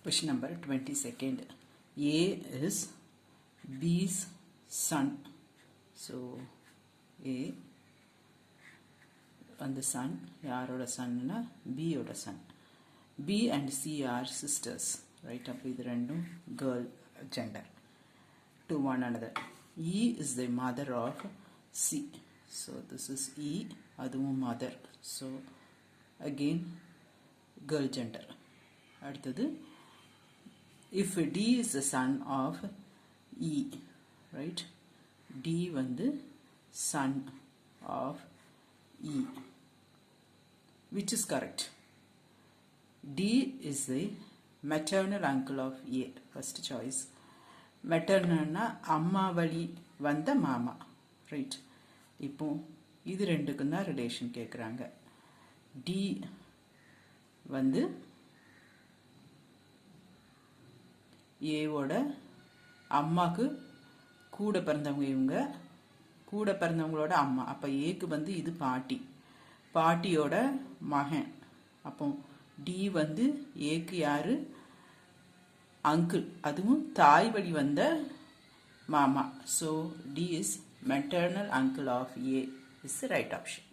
Question number 22nd. A is B's son. So A and the son, yaroda son na B oda son. B and C are sisters, right? Up with random girl gender to one another. E is the mother of C. So this is E, adum mother. So again girl gender. அடுத்தது if D is the son of E, right? D வந்து son of E, which is correct? D is the maternal uncle of A, first choice. Maternal na amma vali vanda mama, right? இப்போ இது ரெண்டுக்கும் தான் relation கேட்குறாங்க. D வந்து ஏவோட அம்மாக்கு கூட பிறந்தவங்க இவங்க, கூட பிறந்தவங்களோட அம்மா. அப்போ ஏக்கு வந்து இது பாட்டி, பாட்டியோட மகன். அப்போ டி வந்து ஏக்கு யாரு? அங்கிள், அதுவும் தாய் வழி வந்த மாமா. So D is maternal uncle of A is the right option.